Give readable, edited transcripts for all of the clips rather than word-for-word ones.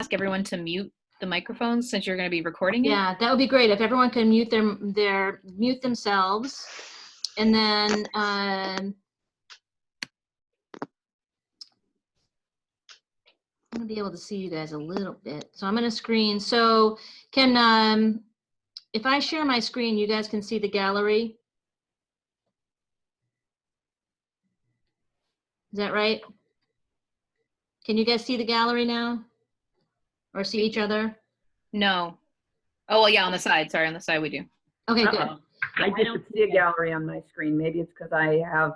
ask everyone to mute the microphones since you're going to be recording it? Yeah, that would be great if everyone can mute mute themselves, and then I'm gonna be able to see you guys a little bit. So I'm gonna screen. So can if I share my screen, you guys can see the gallery. Is that right? Can you guys see the gallery now, or see each other? No. Oh, well, yeah, on the side. Sorry, on the side we do. Okay, good. I didn't see a gallery on my screen. Maybe it's because I have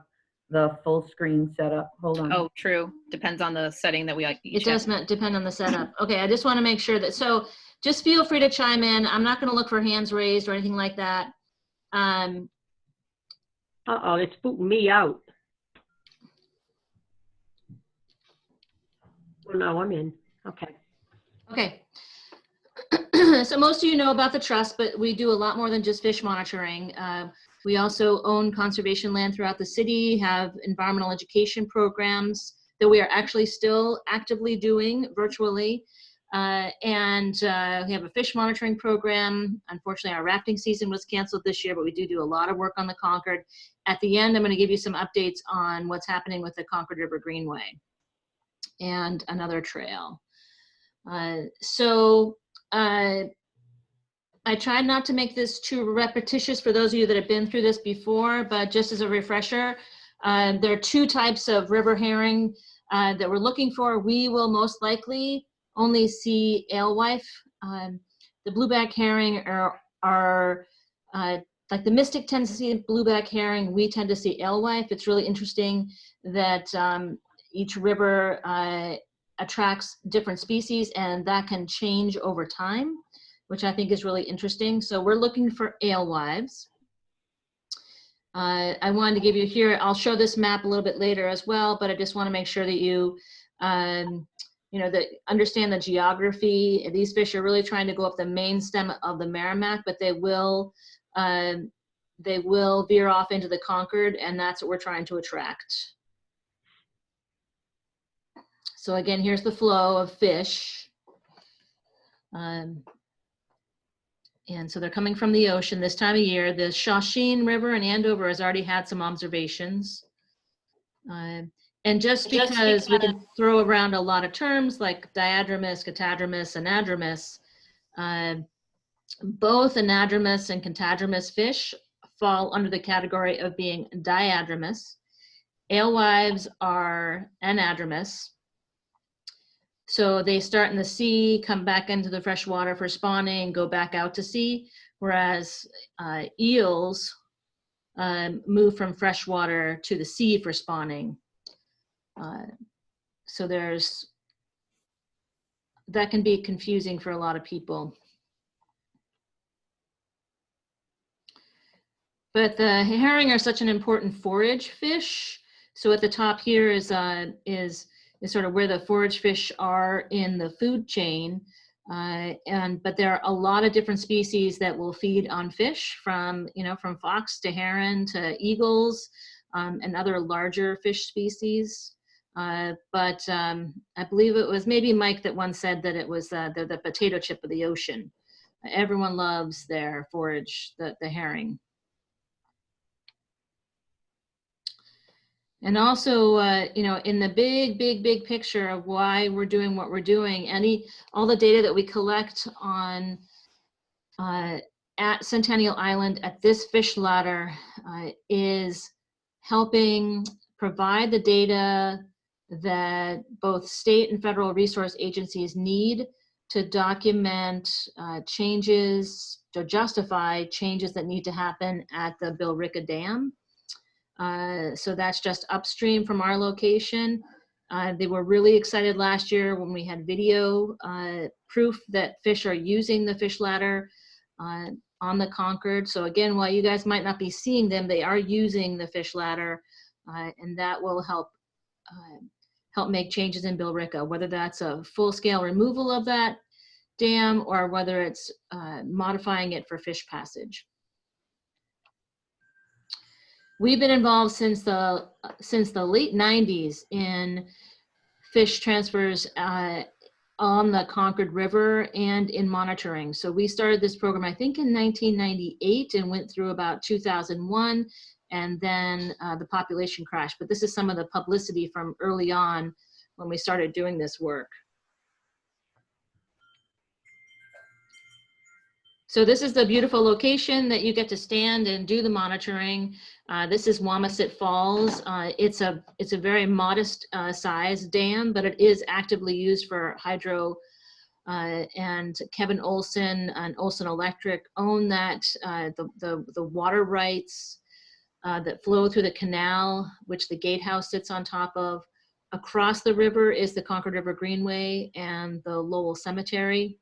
the full screen set up. Hold on. Oh, true. Depends on the setting that we like. It does depend on the setup. Okay, I just want to make sure that, so just feel free to chime in. I'm not going to look for hands raised or anything like that. Uh-oh, it's booting me out. Oh, no, I'm in. Okay. Okay. So most of you know about the trust, but we do a lot more than just fish monitoring. We also own conservation land throughout the city, have environmental education programs that we are actually still actively doing virtually. And we have a fish monitoring program. Unfortunately, our rafting season was canceled this year, but we do a lot of work on the Concord. At the end, I'm going to give you some updates on what's happening with the Concord River Greenway and another trail. I tried not to make this too repetitious for those of you that have been through this before, but just as a refresher, there are two types of river herring that we're looking for. We will most likely only see alewife. The blueback herring are like the Mystic tends to see blueback herring, we tend to see alewife. It's really interesting that each river attracts different species, and that can change over time, which I think is really interesting. So we're looking for alewives. I wanted to give you here, I'll show this map a little bit later as well, but I just want to make sure that you, that understand the geography. These fish are really trying to go up the main stem of the Merrimack, but they will veer off into the Concord, and that's what we're trying to attract. So again, here's the flow of fish. And so they're coming from the ocean this time of year. The Shawsheen River in Andover has already had some observations. And just because we can throw around a lot of terms like diadromous, catadromous, anadromous, both anadromous and catadromous fish fall under the category of being diadromous. Alewives are anadromous. So they start in the sea, come back into the fresh water for spawning, go back out to sea, whereas eels move from freshwater to the sea for spawning. So that can be confusing for a lot of people. But the herring are such an important forage fish. So at the top here is sort of where the forage fish are in the food chain. But there are a lot of different species that will feed on fish, from fox to heron to eagles, and other larger fish species. But I believe it was maybe Mike that once said that it was the potato chip of the ocean. Everyone loves their forage, the herring. And also, in the big picture of why we're doing what we're doing, all the data that we collect on at Centennial Island at this fish ladder is helping provide the data that both state and federal resource agencies need to document changes, to justify changes that need to happen at the Billerica Dam. So that's just upstream from our location. They were really excited last year when we had video proof that fish are using the fish ladder on the Concord. So again, while you guys might not be seeing them, they are using the fish ladder, and that will help make changes in Billerica, whether that's a full-scale removal of that dam or whether it's modifying it for fish passage. We've been involved since the late 90s in fish transfers on the Concord River and in monitoring. So we started this program, I think, in 1998 and went through about 2001, and then the population crash. But this is some of the publicity from early on when we started doing this work. So this is the beautiful location that you get to stand and do the monitoring. This is Wamasett Falls. It's a very modest size dam, but it is actively used for hydro. And Kevin Olson and Olson Electric own that, the water rights that flow through the canal, which the gatehouse sits on top of. Across the river is the Concord River Greenway and the Lowell Cemetery.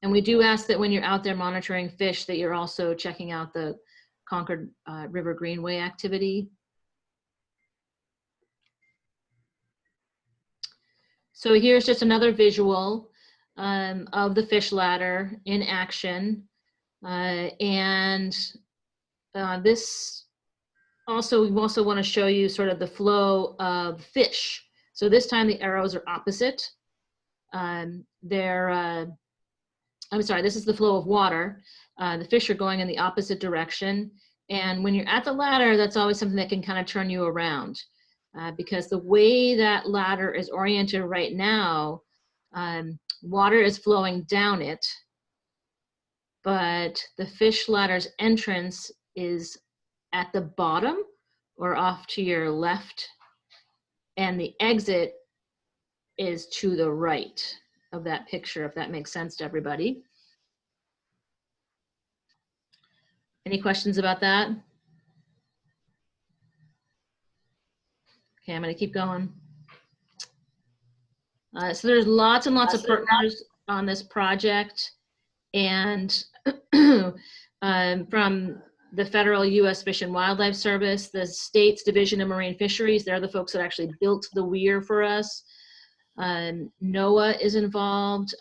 And we do ask that when you're out there monitoring fish that you're also checking out the Concord River Greenway activity. So here's just another visual of the fish ladder in action. This also, we also want to show you sort of the flow of fish. So this time the arrows are opposite. I'm sorry, this is the flow of water. The fish are going in the opposite direction. And when you're at the ladder, that's always something that can kind of turn you around. Because the way that ladder is oriented right now, water is flowing down it, but the fish ladder's entrance is at the bottom or off to your left, and the exit is to the right of that picture, if that makes sense to everybody. Any questions about that? Okay, I'm going to keep going. So there's lots and lots of partners on this project, and from the federal U.S. Fish and Wildlife Service, the state's Division of Marine Fisheries, they're the folks that actually built the weir for us. NOAA is involved.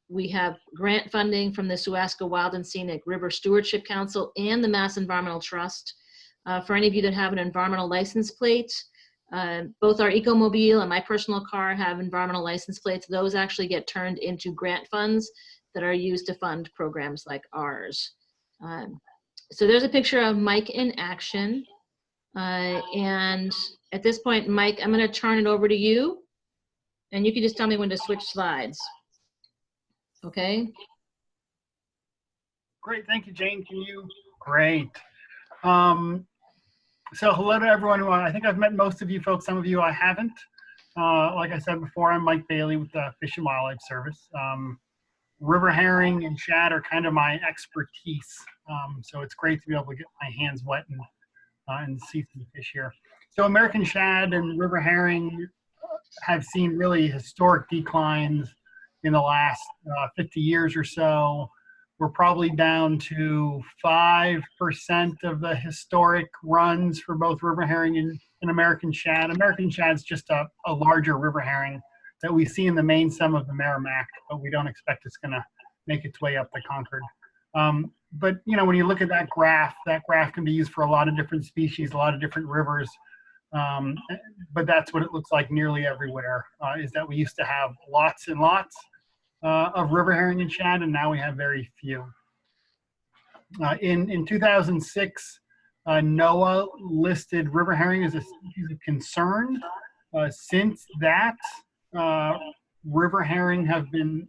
We have grant funding from the Suasco Wild and Scenic River Stewardship Council and the Mass Environmental Trust. For any of you that have an environmental license plate, both our Ecomobile and my personal car have environmental license plates. Those actually get turned into grant funds that are used to fund programs like ours. So there's a picture of Mike in action. And at this point, Mike, I'm going to turn it over to you. And you can just tell me when to switch slides. Okay. Great, thank you, Jane. Can you? Great. So hello to everyone. I think I've met most of you folks. Some of you I haven't. Like I said before, I'm Mike Bailey with the Fish and Wildlife Service. River herring and shad are kind of my expertise. So it's great to be able to get my hands wet and see some fish here. So American shad and river herring have seen really historic declines in the last 50 years or so. We're probably down to 5% of the historic runs for both river herring and American shad. American shad's just a larger river herring that we see in the main stem of the Merrimack, but we don't expect it's gonna make its way up the Concord. But you know, when you look at that graph can be used for a lot of different species, a lot of different rivers. But that's what it looks like nearly everywhere, is that we used to have lots and lots of river herring and shad, and now we have very few. In 2006, NOAA listed river herring as a species of concern. Since that, river herring have been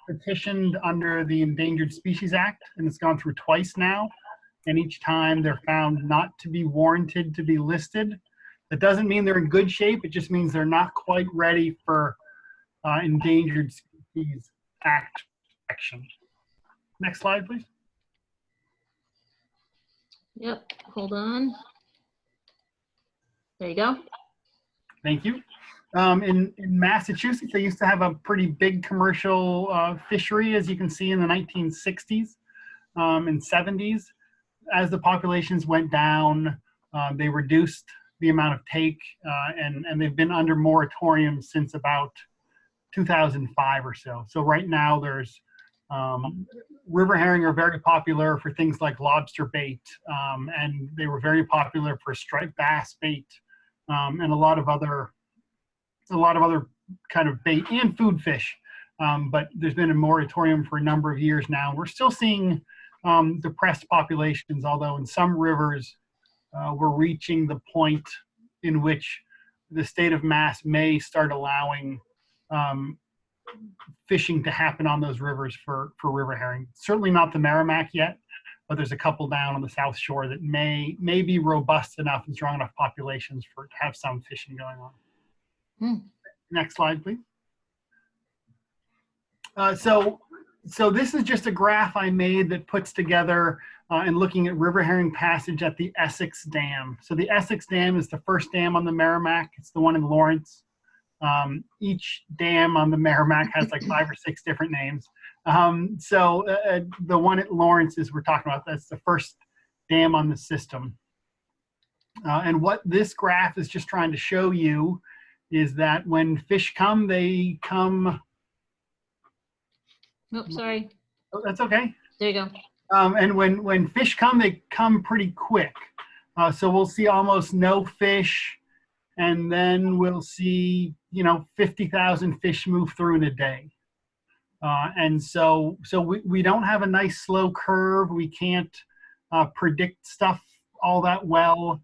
petitioned under the Endangered Species Act, and it's gone through twice now. And each time they're found not to be warranted to be listed. That doesn't mean they're in good shape. It just means they're not quite ready for Endangered Species Act action. Next slide, please. Yep, hold on. There you go. Thank you. In Massachusetts, they used to have a pretty big commercial fishery, as you can see, in the 1960s and 70s. As the populations went down, they reduced the amount of take, and they've been under moratorium since about 2005 or so. So right now there's river herring are very popular for things like lobster bait, and they were very popular for striped bass bait, and a lot of other kind of bait and food fish. But there's been a moratorium for a number of years now. We're still seeing depressed populations, although in some rivers we're reaching the point in which the state of Mass may start allowing fishing to happen on those rivers for river herring. Certainly not the Merrimack yet, but there's a couple down on the South Shore that may be robust enough and strong enough populations for to have some fishing going on. Next slide, please. So this is just a graph I made that puts together and looking at river herring passage at the Essex Dam. So the Essex Dam is the first dam on the Merrimack. It's the one in Lawrence. Each dam on the Merrimack has like 5 or 6 different names. The one at Lawrence is we're talking about, that's the first dam on the system. And what this graph is just trying to show you is that when fish come, they come. Oops, sorry. Oh, that's okay. There you go. And when fish come, they come pretty quick. So we'll see almost no fish, and then we'll see 50,000 fish move through in a day. And so we don't have a nice slow curve. We can't predict stuff all that well,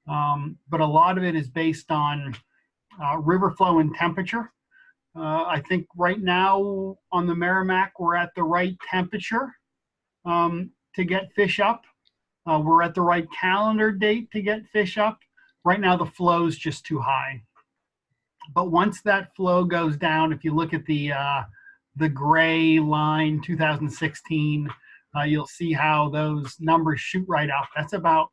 but a lot of it is based on river flow and temperature. I think right now on the Merrimack, we're at the right temperature to get fish up. We're at the right calendar date to get fish up. Right now, the flow is just too high. But once that flow goes down, if you look at the gray line, 2016, you'll see how those numbers shoot right up. That's about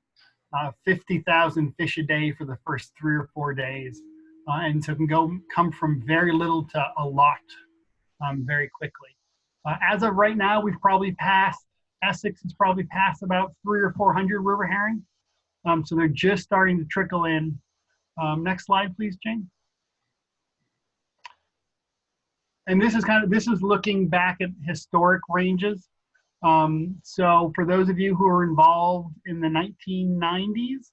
50,000 fish a day for the first 3 or 4 days. And so it can come from very little to a lot very quickly. As of right now, we've probably passed, Essex has probably passed about 300 or 400 river herring. So they're just starting to trickle in. Next slide, please, Jane. And this is looking back at historic ranges. So for those of you who are involved in the 1990s,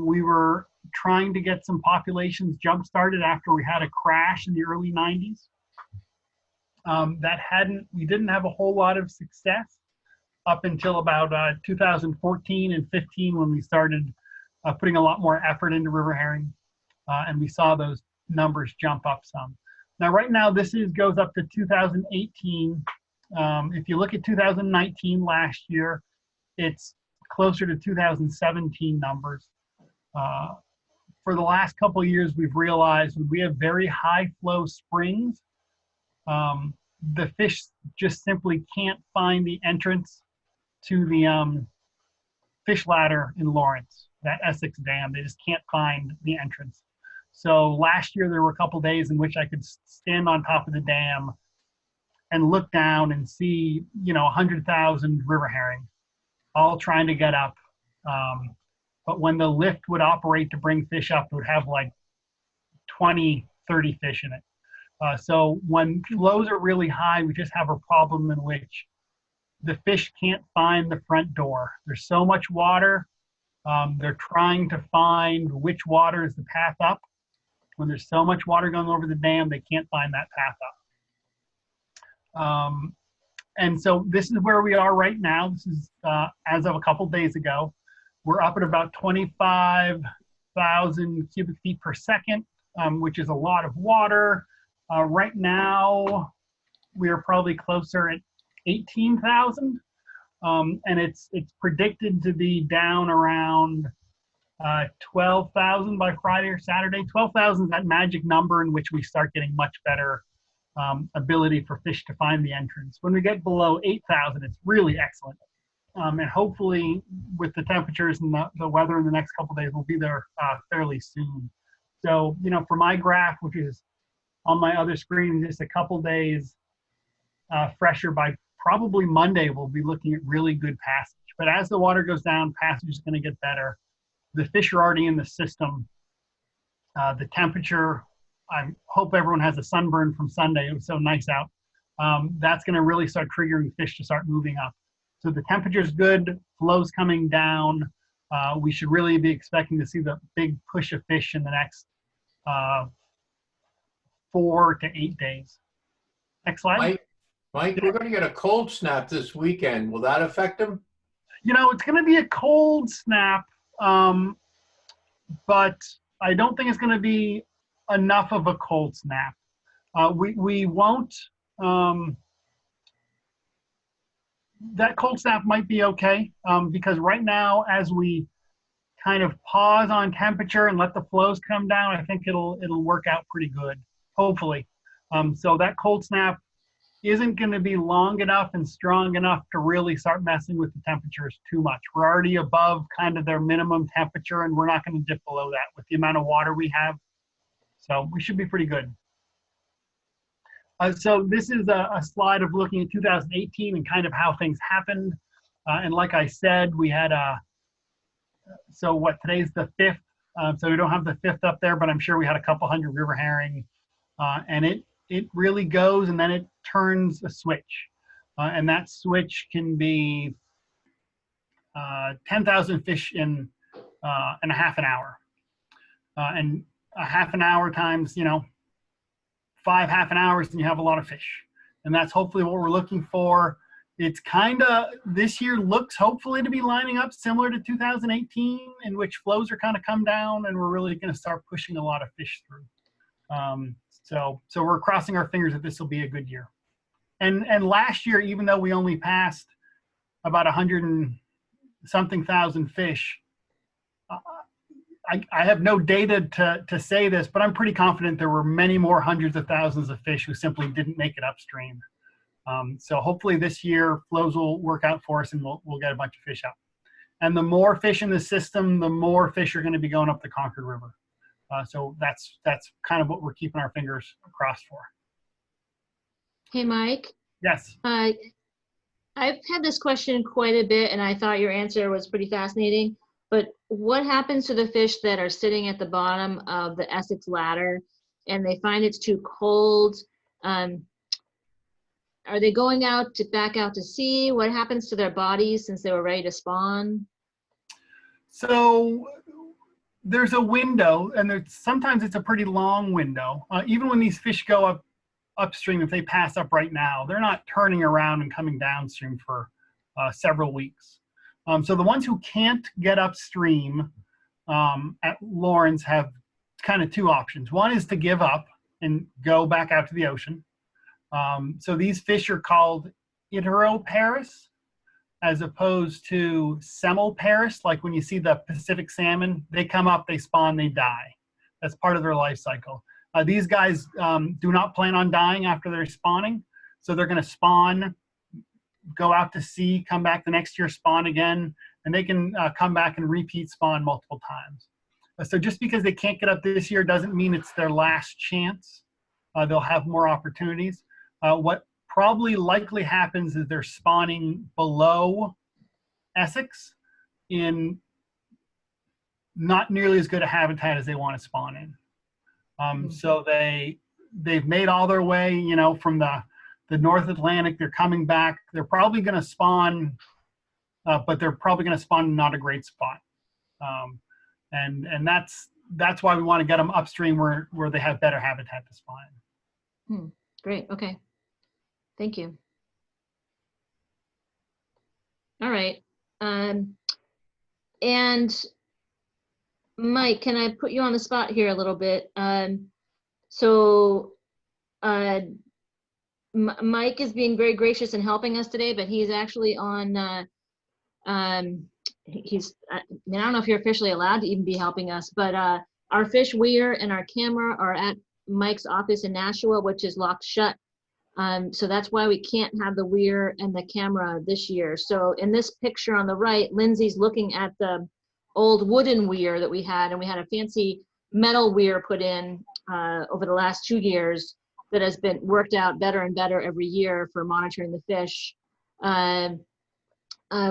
we were trying to get some populations jump-started after we had a crash in the early 90s. We didn't have a whole lot of success up until about 2014 and 15 when we started putting a lot more effort into river herring, and we saw those numbers jump up some. Now, right now, this goes up to 2018. If you look at 2019 last year, it's closer to 2017 numbers. For the last couple of years, we've realized when we have very high flow springs, the fish just simply can't find the entrance to the fish ladder in Lawrence, that Essex Dam. They just can't find the entrance. So last year, there were a couple of days in which I could stand on top of the dam and look down and see, 100,000 river herring, all trying to get up. But when the lift would operate to bring fish up, it would have like 20, 30 fish in it. So when flows are really high, we just have a problem in which the fish can't find the front door. There's so much water. They're trying to find which water is the path up. When there's so much water going over the dam, they can't find that path up. And so this is where we are right now. This is as of a couple days ago. We're up at about 25,000 cubic feet per second, which is a lot of water. Right now, we are probably closer at 18,000. And it's predicted to be down around 12,000 by Friday or Saturday. 12,000 is that magic number in which we start getting much better ability for fish to find the entrance. When we get below 8,000, it's really excellent. And hopefully with the temperatures and the weather in the next couple of days, we'll be there fairly soon. So, for my graph, which is on my other screen, just a couple days fresher, by probably Monday, we'll be looking at really good passage. But as the water goes down, passage is going to get better. The fish are already in the system. The temperature, I hope everyone has a sunburn from Sunday. It was so nice out. That's going to really start triggering fish to start moving up. So the temperature is good, flow's coming down. We should really be expecting to see the big push of fish in the next 4 to 8 days. Next slide. Mike, we're going to get a cold snap this weekend. Will that affect them? You know, it's going to be a cold snap, but I don't think it's going to be enough of a cold snap. We won't. That cold snap might be okay because right now, as we kind of pause on temperature and let the flows come down, I think it'll work out pretty good, hopefully. So that cold snap isn't going to be long enough and strong enough to really start messing with the temperatures too much. We're already above kind of their minimum temperature, and we're not going to dip below that with the amount of water we have. So we should be pretty good. So this is a slide of looking at 2018 and kind of how things happened. And like I said, we had so what, today's the 5th. So we don't have the 5th up there, but I'm sure we had a couple hundred river herring. And it really goes, and then it turns a switch. And that switch can be 10,000 fish in a half an hour. And a half an hour times, you know, 5 half an hours, and you have a lot of fish. And that's hopefully what we're looking for. It's kind of, this year looks hopefully to be lining up similar to 2018, in which flows are kind of come down, and we're really going to start pushing a lot of fish through. So we're crossing our fingers that this will be a good year. And last year, even though we only passed about 100 and something thousand fish, I have no data to say this, but I'm pretty confident there were many more hundreds of thousands of fish who simply didn't make it upstream. So hopefully this year flows will work out for us, and we'll get a bunch of fish out. And the more fish in the system, the more fish are going to be going up the Concord River. So that's kind of what we're keeping our fingers crossed for. Hey, Mike. Yes. I've had this question quite a bit, and I thought your answer was pretty fascinating. But what happens to the fish that are sitting at the bottom of the Essex ladder and they find it's too cold? Are they going out back out to sea? What happens to their bodies since they were ready to spawn? So there's a window, and sometimes it's a pretty long window. Even when these fish go upstream, if they pass up right now, they're not turning around and coming downstream for several weeks. So the ones who can't get upstream at Lawrence have kind of two options. One is to give up and go back out to the ocean. So these fish are called Iteroparis, as opposed to Semelparis. Like when you see the Pacific salmon, they come up, they spawn, they die. That's part of their life cycle. These guys do not plan on dying after they're spawning. So they're going to spawn, go out to sea, come back the next year, spawn again, and they can come back and repeat spawn multiple times. So just because they can't get up this year doesn't mean it's their last chance. They'll have more opportunities. What probably likely happens is they're spawning below Essex in not nearly as good a habitat as they want to spawn in. So they've made all their way, you know, from the North Atlantic. They're coming back. They're probably going to spawn, but they're probably going to spawn in not a great spot. And that's why we want to get them upstream where they have better habitat to spawn in. Great. Okay. Thank you. All right. And Mike, can I put you on the spot here a little bit? Mike is being very gracious in helping us today, but he's actually on, I mean, I don't know if you're officially allowed to even be helping us, but our fish weir and our camera are at Mike's office in Nashua, which is locked shut. So that's why we can't have the weir and the camera this year. So in this picture on the right, Lindsay's looking at the old wooden weir that we had, and we had a fancy metal weir put in over the last 2 years that has been worked out better and better every year for monitoring the fish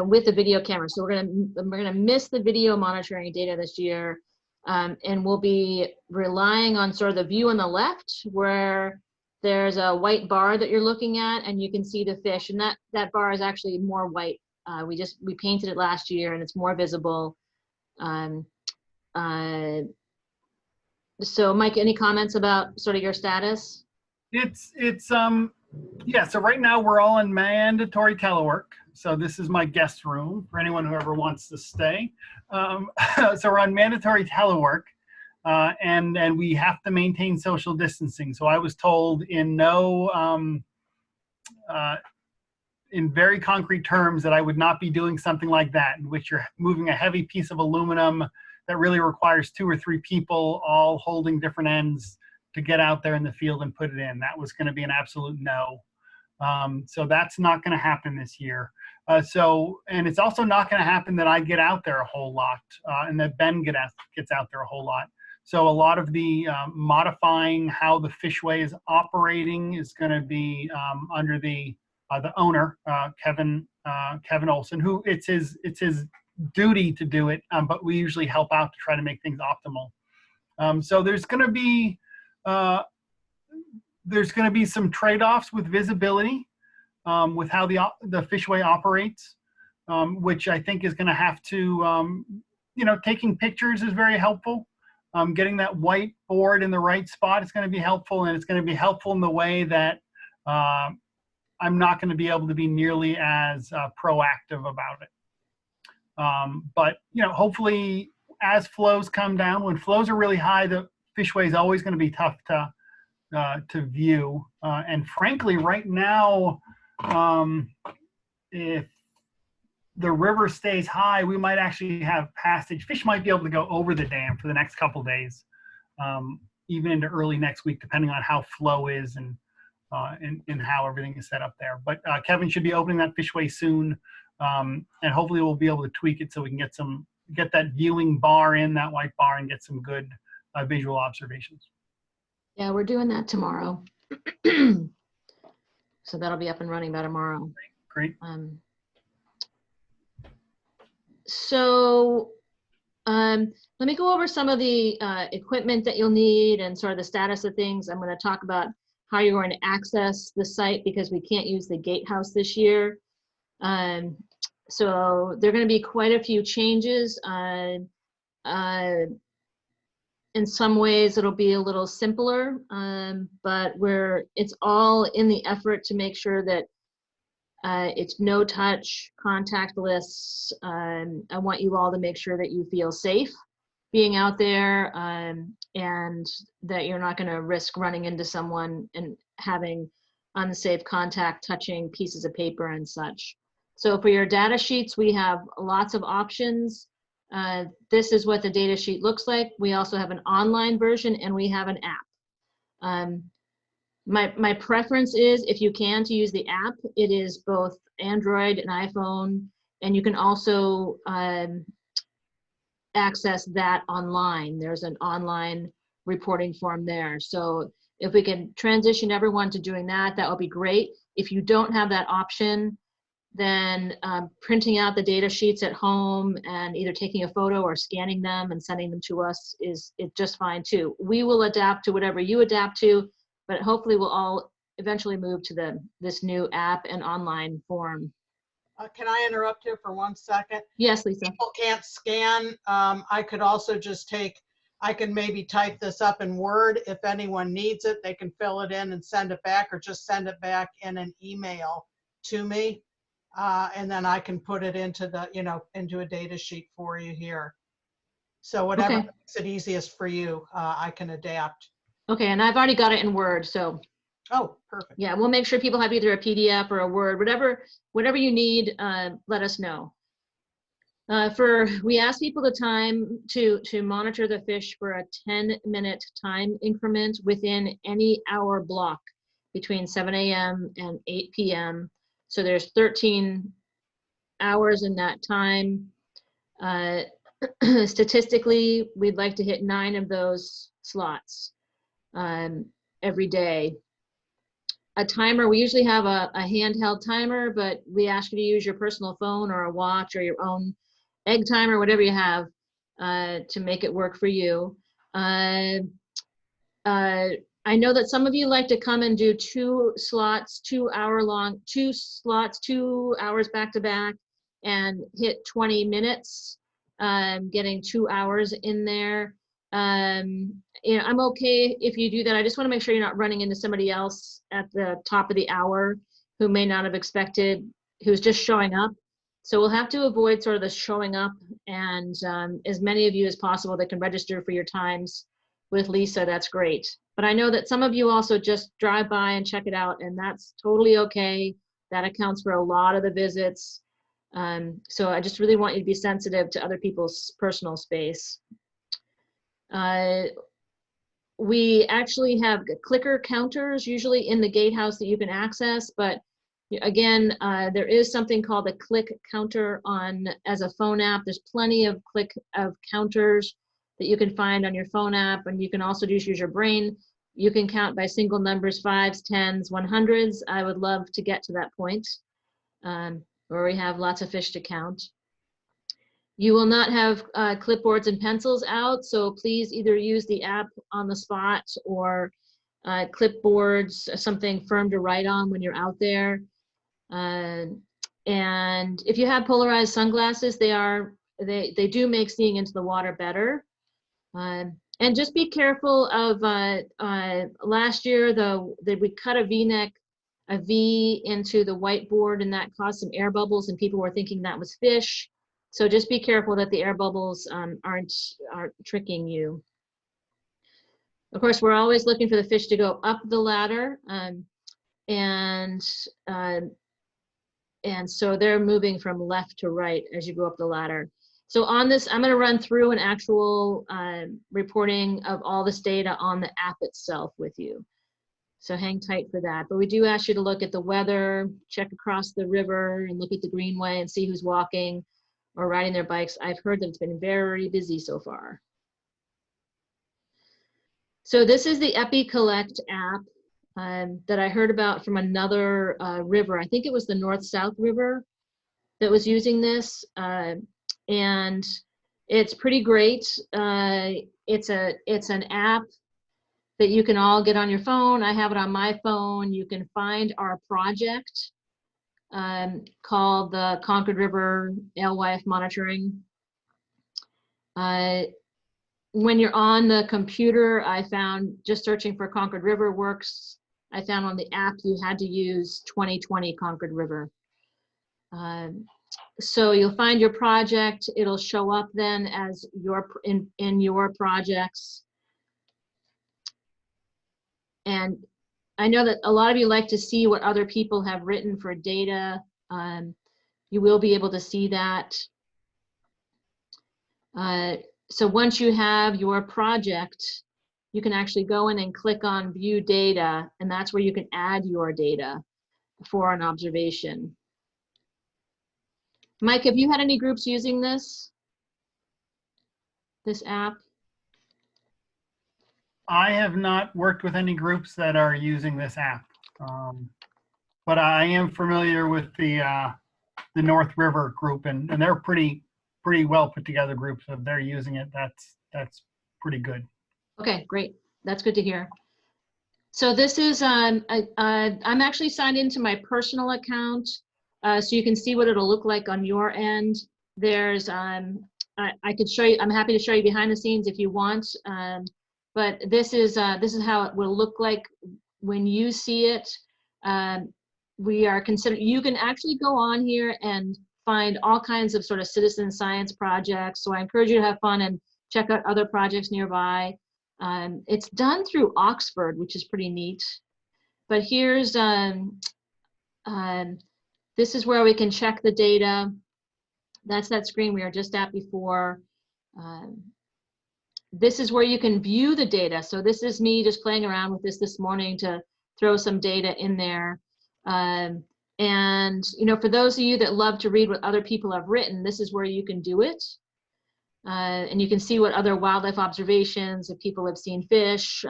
with the video camera. So we're gonna miss the video monitoring data this year, and we'll be relying on sort of the view on the left where there's a white bar that you're looking at, and you can see the fish, and that bar is actually more white. We painted it last year, and it's more visible. So Mike, any comments about sort of your status? Yeah, so right now we're all in mandatory telework. So this is my guest room for anyone who ever wants to stay. So we're on mandatory telework, and we have to maintain social distancing. So I was told in very concrete terms that I would not be doing something like that, in which you're moving a heavy piece of aluminum that really requires 2 or 3 people all holding different ends to get out there in the field and put it in. That was going to be an absolute no. So that's not going to happen this year. And it's also not going to happen that I get out there a whole lot, and that Ben gets out there a whole lot. So a lot of the modifying how the Fishway is operating is going to be under the owner, Kevin Olson, who it's his duty to do it, but we usually help out to try to make things optimal. So there's going to be some trade-offs with visibility, with how the Fishway operates, which I think is going to have to, taking pictures is very helpful. Getting that white board in the right spot is going to be helpful, and it's going to be helpful in the way that I'm not going to be able to be nearly as proactive about it. But hopefully, as flows come down, when flows are really high, the Fishway is always going to be tough to view. And frankly, right now, if the river stays high, we might actually have passage. Fish might be able to go over the dam for the next couple days, even into early next week, depending on how flow is and how everything is set up there. But Kevin should be opening that Fishway soon, and hopefully we'll be able to tweak it so we can get that viewing bar in, that white bar, and get some good visual observations. Yeah, we're doing that tomorrow. So that'll be up and running by tomorrow. Great. So let me go over some of the equipment that you'll need and sort of the status of things. I'm going to talk about how you're going to access the site because we can't use the gatehouse this year. So there are going to be quite a few changes. In some ways it'll be a little simpler, but it's all in the effort to make sure that it's no touch, contactless. I want you all to make sure that you feel safe being out there, and that you're not going to risk running into someone and having unsafe contact, touching pieces of paper and such. So for your data sheets, we have lots of options. This is what the data sheet looks like. We also have an online version and we have an app. My preference is, if you can, to use the app. It is both Android and iPhone, and you can also access that online. There's an online reporting form there. So if we can transition everyone to doing that, that would be great. If you don't have that option, then printing out the data sheets at home and either taking a photo or scanning them and sending them to us is just fine too. We will adapt to whatever you adapt to, but hopefully we'll all eventually move to this new app and online form. Can I interrupt you for 1 second? Yes, Lisa. People can't scan. I could also I can maybe type this up in Word. If anyone needs it, they can fill it in and send it back, or just send it back in an email to me. And then I can put it into into a data sheet for you here. So whatever makes it easiest for you, I can adapt. Okay, and I've already got it in Word, so. Oh, perfect. Yeah, we'll make sure people have either a PDF or a Word, whatever you need, let us know. We ask people to monitor the fish for a 10-minute time increment within any hour block between 7 a.m. and 8 p.m. So there's 13 hours in that time. Statistically, we'd like to hit 9 of those slots every day. A timer, we usually have a handheld timer, but we ask you to use your personal phone or a watch or your own egg timer, whatever you have, to make it work for you. I know that some of you like to come and do 2 slots, 2 slots, 2 hours back to back, and hit 20 minutes, getting 2 hours in there. You know, I'm okay if you do that. I just want to make sure you're not running into somebody else at the top of the hour who may not have expected, who's just showing up. So we'll have to avoid sort of the showing up, and as many of you as possible that can register for your times with Lisa, that's great. But I know that some of you also just drive by and check it out, and that's totally okay. That accounts for a lot of the visits. So I just really want you to be sensitive to other people's personal space. We actually have clicker counters usually in the gatehouse that you can access, but again, there is something called a click counter on as a phone app. There's plenty of counters that you can find on your phone app, and you can also just use your brain. You can count by single numbers, 5s, 10s, 100s. I would love to get to that point where we have lots of fish to count. You will not have clipboards and pencils out, so please either use the app on the spot or clipboards, something firm to write on when you're out there. And if you have polarized sunglasses, they do make seeing into the water better. And just be careful of last year we cut a V into the whiteboard, and that caused some air bubbles, and people were thinking that was fish. So just be careful that the air bubbles aren't tricking you. Of course, we're always looking for the fish to go up the ladder, and so they're moving from left to right as you go up the ladder. So on this, I'm going to run through an actual reporting of all this data on the app itself with you. So hang tight for that. But we do ask you to look at the weather, check across the river, and look at the greenway and see who's walking or riding their bikes. I've heard that it's been very busy so far. So this is the EPI Collect app that I heard about from another river. I think it was the North-South River that was using this. And it's pretty great. It's an app that you can all get on your phone. I have it on my phone. You can find our project called the Concord River Alewife Monitoring. When you're on the computer, I found just searching for Concord River works. I found on the app you had to use 2020 Concord River. So you'll find your project. It'll show up then as in your projects. And I know that a lot of you like to see what other people have written for data. You will be able to see that. So once you have your project, you can actually go in and click on View Data, and that's where you can add your data for an observation. Mike, have you had any groups using this app? I have not worked with any groups that are using this app, but I am familiar with the North River group, and they're pretty well put together groups. If they're using it, that's pretty good. Okay, great. That's good to hear. So this is I'm actually signed into my personal account, so you can see what it'll look like on your end. There's I could show you. I'm happy to show you behind the scenes if you want. But this is how it will look like when you see it. We are considering, you can actually go on here and find all kinds of sort of citizen science projects. So I encourage you to have fun and check out other projects nearby. It's done through Oxford, which is pretty neat. But here's, this is where we can check the data. That's that screen we were just at before. This is where you can view the data. So this is me just playing around with this morning to throw some data in there. And you know, for those of you that love to read what other people have written, this is where you can do it. And you can see what other wildlife observations, if people have seen fish,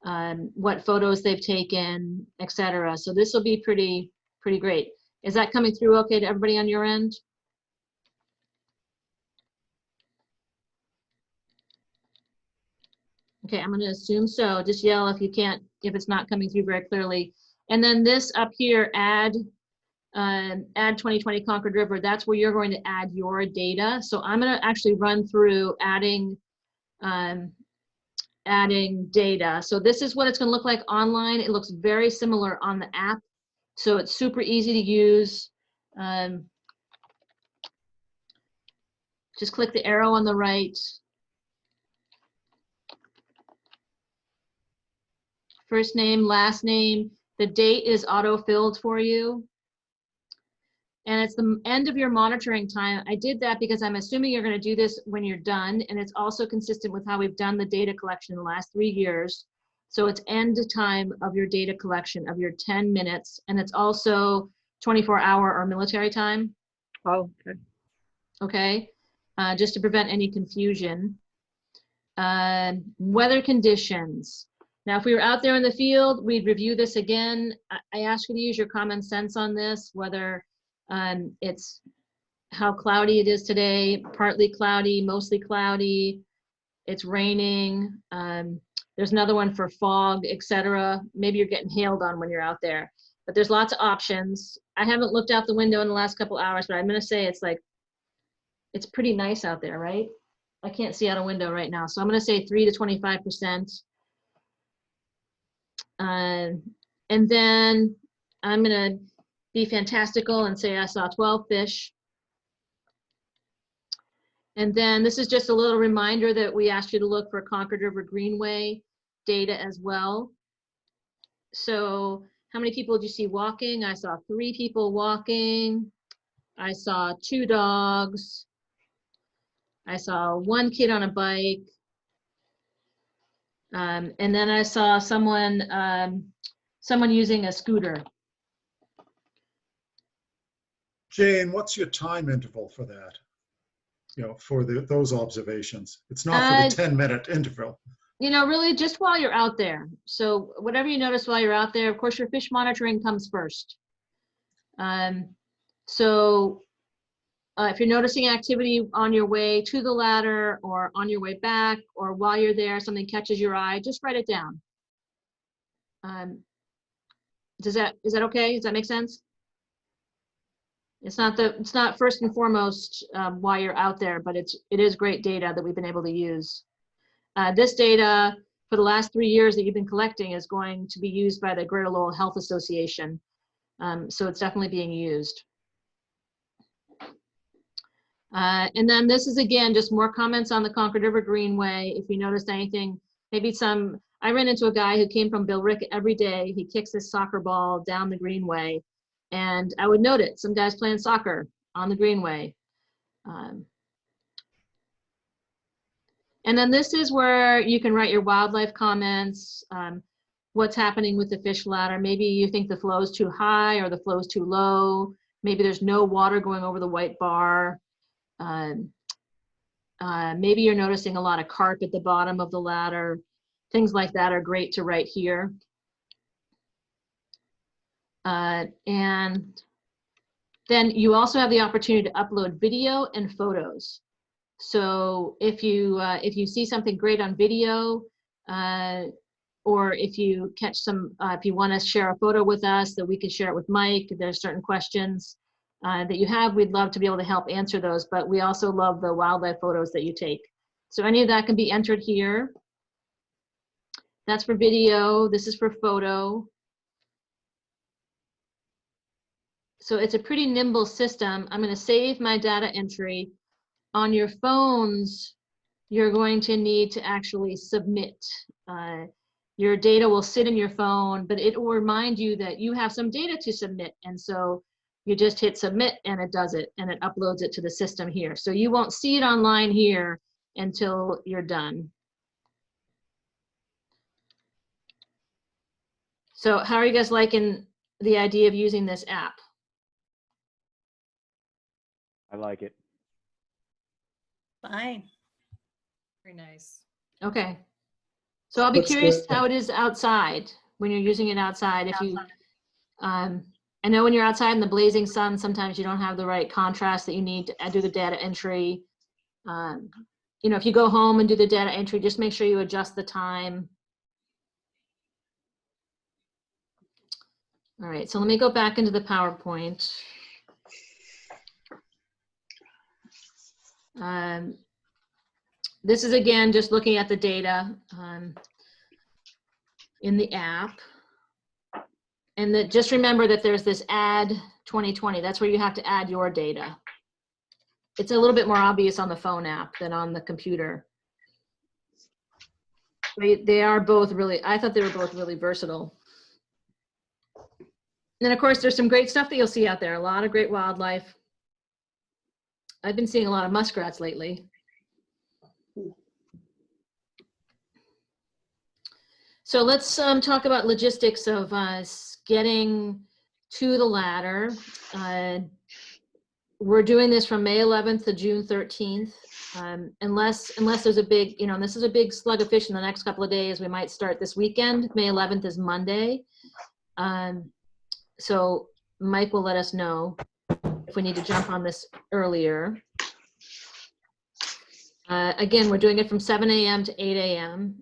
what photos they've taken, etc. So this will be pretty great. Is that coming through okay to everybody on your end? Okay, I'm going to assume so. Just yell if you can't, if it's not coming through very clearly. And then this up here, add 2020 Concord River, that's where you're going to add your data. So I'm going to actually run through adding adding data. So this is what it's going to look like online. It looks very similar on the app. So it's super easy to use. Just click the arrow on the right. First name, last name. The date is auto-filled for you. And it's the end of your monitoring time. I did that because I'm assuming you're going to do this when you're done. And it's also consistent with how we've done the data collection in the last 3 years. So it's end time of your data collection of your 10 minutes. And it's also 24-hour or military time. Oh, okay. Okay, just to prevent any confusion. Weather conditions. Now, if we were out there in the field, we'd review this again. I ask you to use your common sense on this, whether it's how cloudy it is today, partly cloudy, mostly cloudy, it's raining. There's another one for fog, etc. Maybe you're getting hailed on when you're out there, but there's lots of options. I haven't looked out the window in the last couple hours, but I'm gonna say it's pretty nice out there, right? I can't see out a window right now. So I'm gonna say 3 to 25%. And then I'm gonna be fantastical and say I saw 12 fish. And then this is just a little reminder that we asked you to look for Concord River Greenway data as well. So how many people did you see walking? I saw 3 people walking. I saw 2 dogs. I saw 1 kid on a bike. And then I saw someone using a scooter. Jane, what's your time interval for that? You know, for those observations. It's not for the 10-minute interval. You know, really just while you're out there. So whatever you notice while you're out there, of course, your fish monitoring comes first. If you're noticing activity on your way to the ladder or on your way back or while you're there, something catches your eye, just write it down. Is that okay? Does that make sense? It's not first and foremost why you're out there, but it is great data that we've been able to use. This data for the last 3 years that you've been collecting is going to be used by the Greater Lowell Health Association. So it's definitely being used. And then this is, again, just more comments on the Concord River Greenway. If you noticed anything, maybe I ran into a guy who came from Billerica every day. He kicks his soccer ball down the Greenway. And I would note it, some guys playing soccer on the Greenway. And then this is where you can write your wildlife comments, what's happening with the fish ladder. Maybe you think the flow is too high or the flow is too low. Maybe there's no water going over the white bar. Maybe you're noticing a lot of carp at the bottom of the ladder. Things like that are great to write here. And then you also have the opportunity to upload video and photos. So if you see something great on video, or if you catch if you want to share a photo with us that we can share it with Mike, if there's certain questions that you have, we'd love to be able to help answer those, but we also love the wildlife photos that you take. So any of that can be entered here. That's for video, this is for photo. So it's a pretty nimble system. I'm gonna save my data entry. On your phones, you're going to need to actually submit. Your data will sit in your phone, but it will remind you that you have some data to submit. And so you just hit submit and it does it, and it uploads it to the system here. So you won't see it online here until you're done. So how are you guys liking the idea of using this app? I like it. Fine. Very nice. Okay. So I'll be Looks curious good. how it is outside when you're using it outside. If you, I know when you're outside in the blazing sun, sometimes you don't have the right contrast that you need to do the data entry. You know, if you go home and do the data entry, just make sure you adjust the time. All right, so let me go back into the PowerPoint. this is again, just looking at the data in the app. And that, just remember that there's this add 2020. That's where you have to add your data. It's a little bit more obvious on the phone app than on the computer. They are both really, I thought they were both really versatile. And of course, there's some great stuff that you'll see out there. A lot of great wildlife. I've been seeing a lot of muskrats lately. So let's talk about logistics of getting to the ladder. We're doing this from May 11th to June 13th. Unless there's a big, and this is a big slug of fish in the next couple of days, we might start this weekend. May 11th is Monday. So Mike will let us know if we need to jump on this earlier. Again, we're doing it from 7 a.m. to 8 a.m.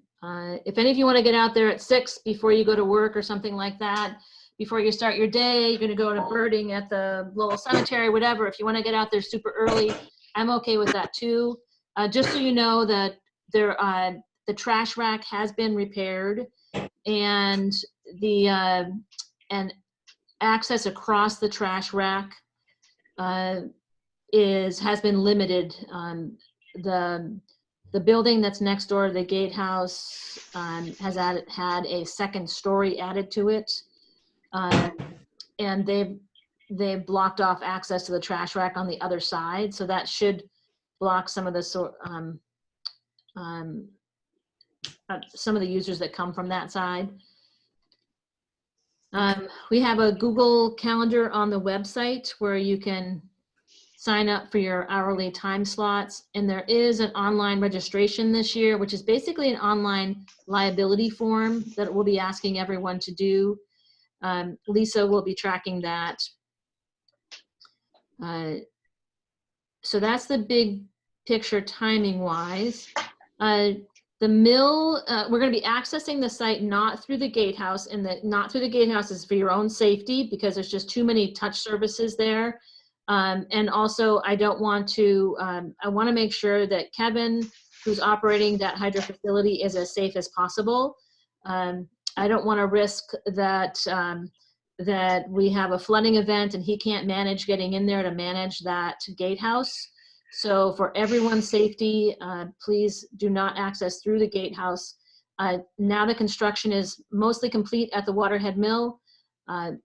If any of you want to get out there at 6 before you go to work or something like that, before you start your day, you're going to go to birding at the Lowell Cemetery, whatever. If you want to get out there super early, I'm okay with that too. Just so you know that the trash rack has been repaired, and access across the trash rack has been limited. The building that's next door to the gatehouse has had a second story added to it, and they've blocked off access to the trash rack on the other side. So that should block some of the some of the users that come from that side. We have a Google Calendar on the website where you can sign up for your hourly time slots. And there is an online registration this year, which is basically an online liability form that we'll be asking everyone to do. Lisa will be tracking that. So that's the big picture timing wise. The mill, we're going to be accessing the site not through the gatehouse, and not through the gatehouse is for your own safety because there's just too many touch surfaces there. And also I don't want to, I want to make sure that Kevin, who's operating that hydro facility, is as safe as possible. I don't want to risk that, that we have a flooding event and he can't manage getting in there to manage that gatehouse. So for everyone's safety, please do not access through the gatehouse. Now the construction is mostly complete at the Waterhead Mill,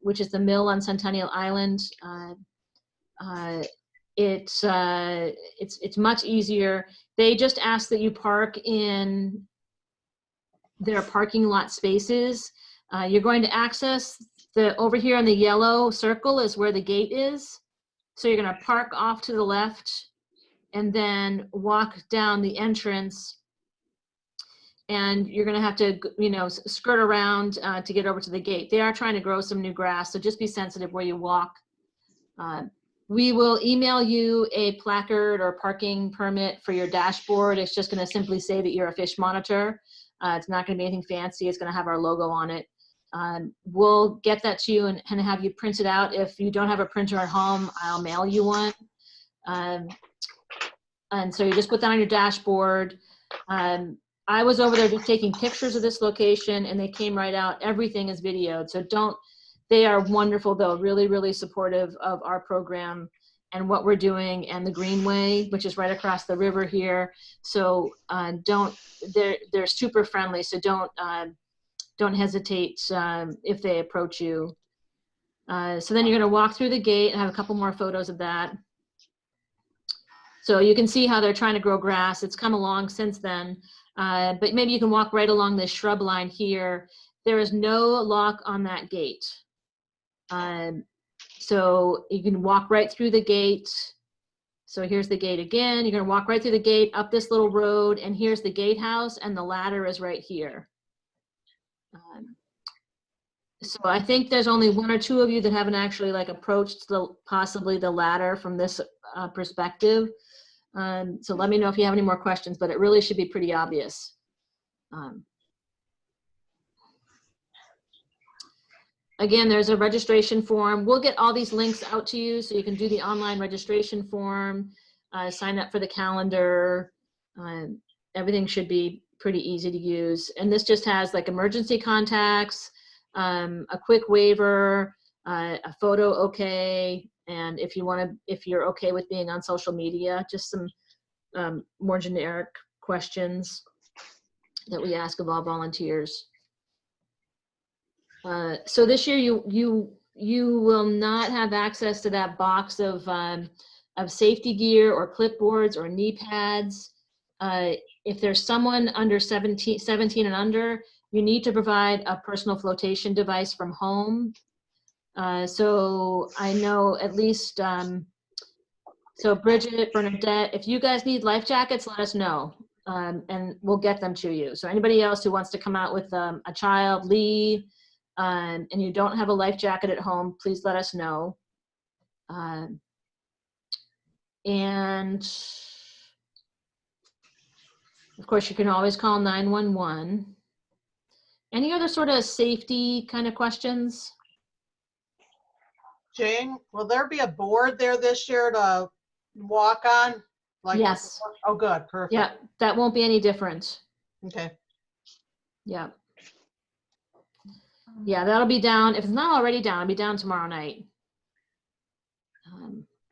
which is the mill on Centennial Island. It's much easier. They just ask that you park in their parking lot spaces. You're going to access over here in the yellow circle is where the gate is. So you're going to park off to the left and then walk down the entrance, and you're going to have to, skirt around to get over to the gate. They are trying to grow some new grass, so just be sensitive where you walk. We will email you a placard or parking permit for your dashboard. It's just going to simply say that you're a fish monitor. It's not going to be anything fancy. It's going to have our logo on it. We'll get that to you and have you print it out. If you don't have a printer at home, I'll mail you one. And so you just put that on your dashboard. I was over there just taking pictures of this location, and they came right out. Everything is videoed. So they are wonderful though, really, really supportive of our program and what we're doing, and the Greenway, which is right across the river here. So they're super friendly. So don't hesitate if they approach you. So then you're gonna walk through the gate. I have a couple more photos of that. So you can see how they're trying to grow grass. It's come along since then, but maybe you can walk right along this shrub line here. There is no lock on that gate. So you can walk right through the gate. So here's the gate again. You're gonna walk right through the gate, up this little road, and here's the gatehouse, and the ladder is right here. So I think there's only one or two of you that haven't actually approached possibly the ladder from this perspective. So let me know if you have any more questions, but it really should be pretty obvious. Again, there's a registration form. We'll get all these links out to you so you can do the online registration form, sign up for the calendar, everything should be pretty easy to use. And this just has like emergency contacts, a quick waiver, a photo okay, and if you're okay with being on social media, just some more generic questions that we ask of all volunteers. So this year you will not have access to that box of safety gear or clipboards or knee pads. If there's someone under 17 and under, you need to provide a personal flotation device from home. So I know at least, so Bridget, Bernadette, if you guys need life jackets, let us know, and we'll get them to you. So anybody else who wants to come out with a child, Lee, and you don't have a life jacket at home, please let us know. And of course, you can always call 911. Any other sort of safety kind of questions? Jane, will there be a board there this year to walk on? Like, Yes. oh, good, perfect. Yeah, that won't be any different. Okay. Yeah. Yeah, that'll be down. If it's not already down, it'll be down tomorrow night.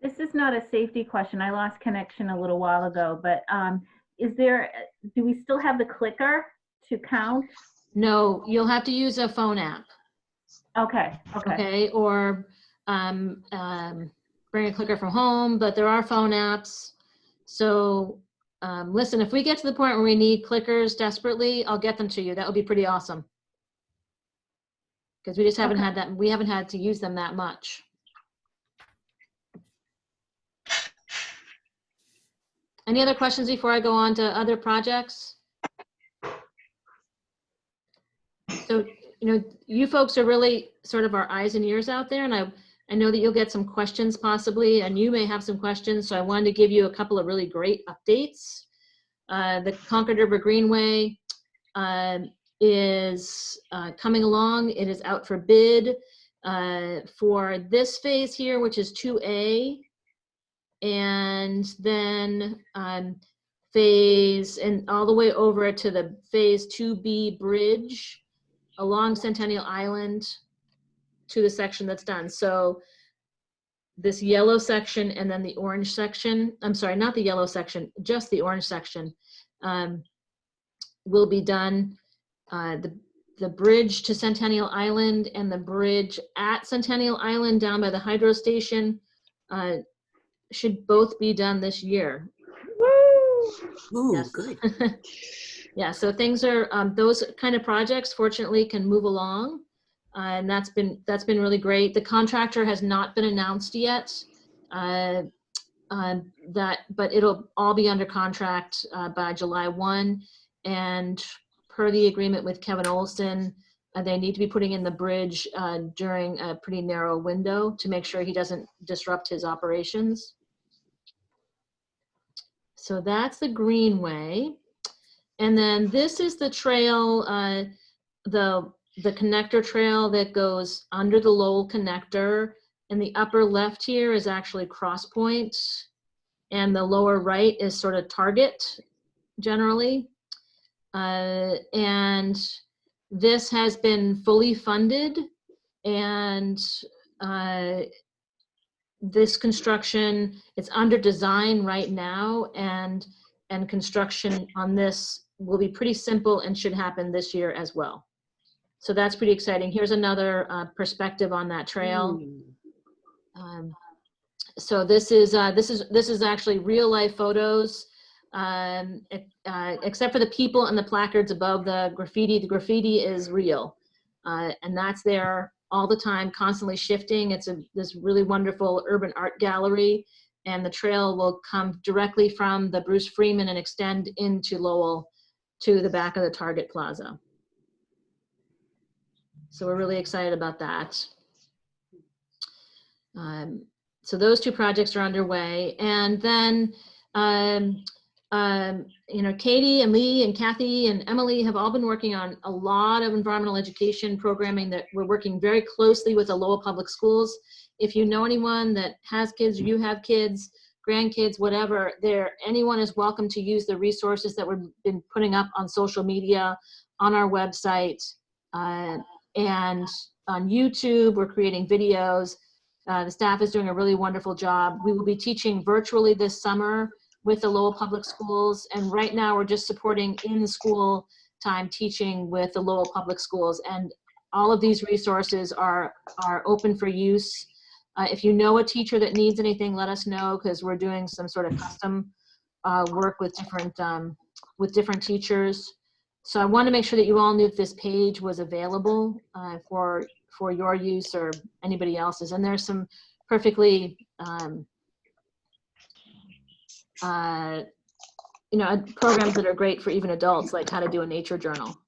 This is not a safety question. I lost connection a little while ago, but do we still have the clicker to count? No, you'll have to use a phone app. Okay, okay. Okay, or bring a clicker from home, but there are phone apps. So listen, if we get to the point where we need clickers desperately, I'll get them to you. That would be pretty awesome. Because we just haven't had that, we haven't had to use them that much. Any other questions before I go on to other projects? So, you know, you folks are really sort of our eyes and ears out there, and I know that you'll get some questions possibly, and you may have some questions, so I wanted to give you a couple of really great updates. The Concord River Greenway is coming along. It is out for bid for this phase here, which is 2A, and then phase, and all the way over to the phase 2B bridge along Centennial Island to the section that's done. So this yellow section and then the orange section, I'm sorry, not the yellow section, just the orange section will be done. The bridge to Centennial Island and the bridge at Centennial Island down by the hydro station should both be done this year. Ooh, Yes. good. Yeah, so things are, those kind of projects fortunately can move along, and that's been really great. The contractor has not been announced yet, but it'll all be under contract by July 1, and per the agreement with Kevin Olson, they need to be putting in the bridge during a pretty narrow window to make sure he doesn't disrupt his operations. So that's the Greenway. And then this is the trail, the connector trail that goes under the Lowell connector. And the upper left here is actually Cross Point, and the lower right is sort of Target generally. And this has been fully funded, and this construction, it's under design right now, and construction on this will be pretty simple and should happen this year as well. So that's pretty exciting. Here's another perspective on that trail. So this is actually real life photos, except for the people and the placards above the graffiti. The graffiti is real, and that's there all the time, constantly shifting. It's this really wonderful urban art gallery, and the trail will come directly from the Bruce Freeman and extend into Lowell to the back of the Target Plaza. So we're really excited about that. So those two projects are underway. And then, you know, Katie and Lee and Kathy and Emily have all been working on a lot of environmental education programming that we're working very closely with the Lowell Public Schools. If you know anyone that has kids or you have kids, grandkids, whatever, anyone is welcome to use the resources that we've been putting up on social media, on our website, and on YouTube. We're creating videos. The staff is doing a really wonderful job. We will be teaching virtually this summer with the Lowell Public Schools, and right now we're just supporting in-school time teaching with the Lowell Public Schools, and all of these resources are open for use. If you know a teacher that needs anything, let us know, because we're doing some sort of custom work with different teachers. So I want to make sure that you all knew if this page was available for your use or anybody else's. And there's some perfectly, programs that are great for even adults, like how to do a nature journal.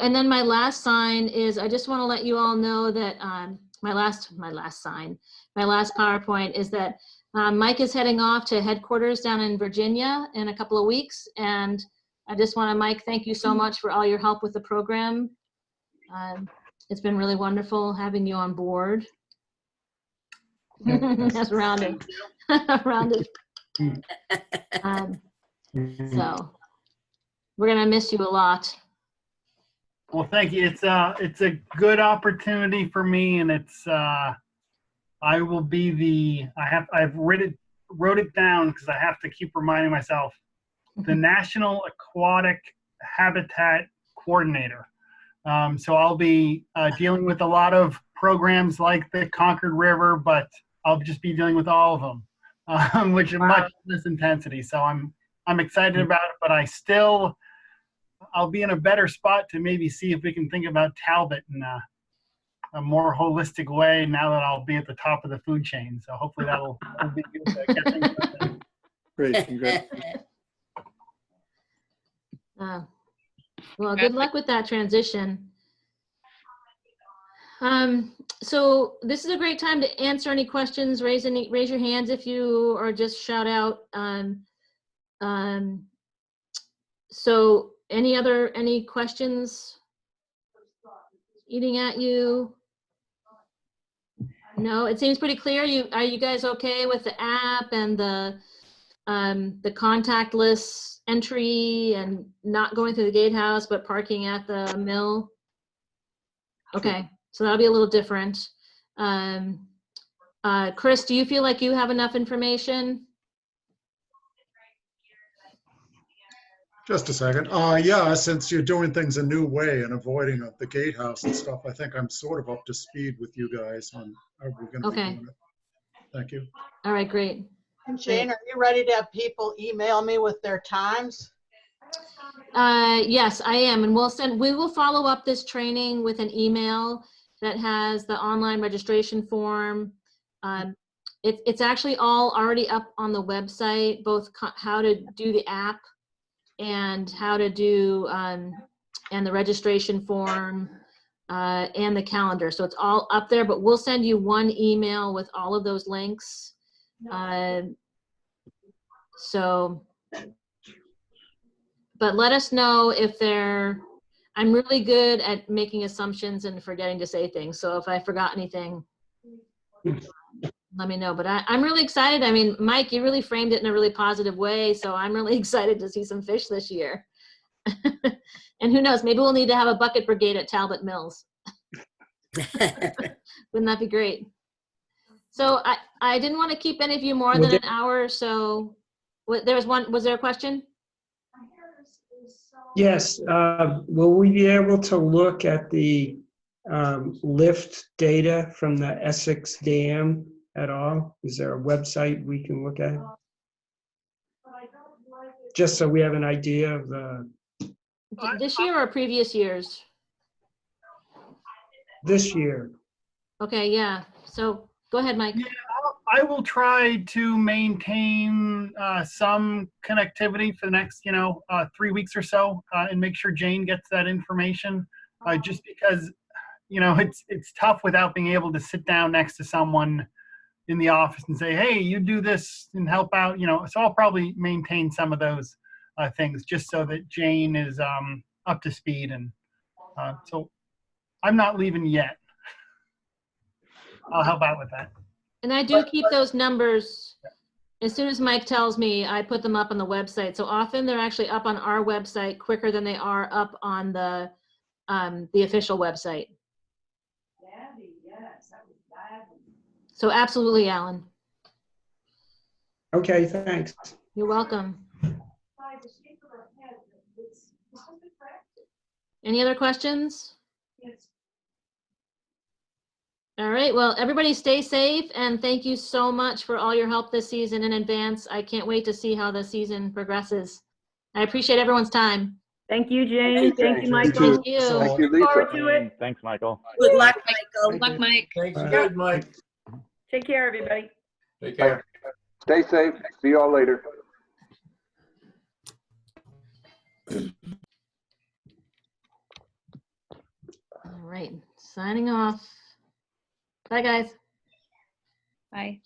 And then my last sign is, I just want to let you all know that my last PowerPoint is that Mike is heading off to headquarters down in Virginia in a couple of weeks. And I just want to, Mike, thank you so much for all your help with the program. It's been really wonderful having you on board. That's rounded. Rounded. So we're going to miss you a lot. Well, thank you. It's a good opportunity for me, and it's I will be I've wrote it down because I have to keep reminding myself, the National Aquatic Habitat Coordinator. So I'll be dealing with a lot of programs like the Concord River, but I'll just be dealing with all of them, which is much less intensity. So I'm excited about it, but I'll be in a better spot to maybe see if we can think about Talbot in a more holistic way now that I'll be at the top of the food chain. So hopefully that'll be good to get things done. Great, congrats. Well, good luck with that transition. So this is a great time to answer any questions. Raise your hands if you, or just shout out. So any questions eating at you? No, it seems pretty clear. Are you guys okay with the app and the contactless entry and not going through the gatehouse but parking at the mill? Okay, so that'll be a little different. Chris, do you feel like you have enough information? Just a second. Yeah, since you're doing things a new way and avoiding the gatehouse and stuff, I think I'm sort of up to speed with you guys on how we're going to be doing it. Thank you. All right, great. Jane, are you ready to have people email me with their times? Yes, I am, and we will follow up this training with an email that has the online registration form. It's actually all already up on the website, both how to do the app and how to do and the registration form and the calendar. So it's all up there, but we'll send you one email with all of those links. But let us know if I'm really good at making assumptions and forgetting to say things. So if I forgot anything, let me know. But I'm really excited. I mean, Mike, you really framed it in a really positive way. So I'm really excited to see some fish this year. And who knows, maybe we'll need to have a bucket brigade at Talbot Mills. Wouldn't that be great? So I didn't want to keep any of you more than an hour. So was there a question? Yes, will we be able to look at the lift data from the Essex Dam at all? Is there a website we can look at? Just so we have an idea of the... This year or previous years? This year. Okay, yeah. So go ahead, Mike. Yeah, I will try to maintain some connectivity for the next, 3 weeks or so, and make sure Jane gets that information. Just because, it's tough without being able to sit down next to someone in the office and say, "Hey, you do this and help out." So I'll probably maintain some of those things just so that Jane is up to speed, and so I'm not leaving yet. I'll help out with that. And I do keep those numbers. As soon as Mike tells me, I put them up on the website. So often they're actually up on our website quicker than they are up on the official website. So absolutely, Alan. Okay, thanks. You're welcome. Any other questions? All right, well, everybody stay safe and thank you so much for all your help this season in advance. I can't wait to see how the season progresses. I appreciate everyone's time. Thank you, Jane. Thank you, Thank Michael. you. Thank you, Look forward Lisa. to it. Thanks, Michael. Good luck, Michael. Good luck, Mike. Thanks again, Mike. Take care, everybody. Take care. Stay safe. See you all later. All right, signing off. Bye, guys. Bye.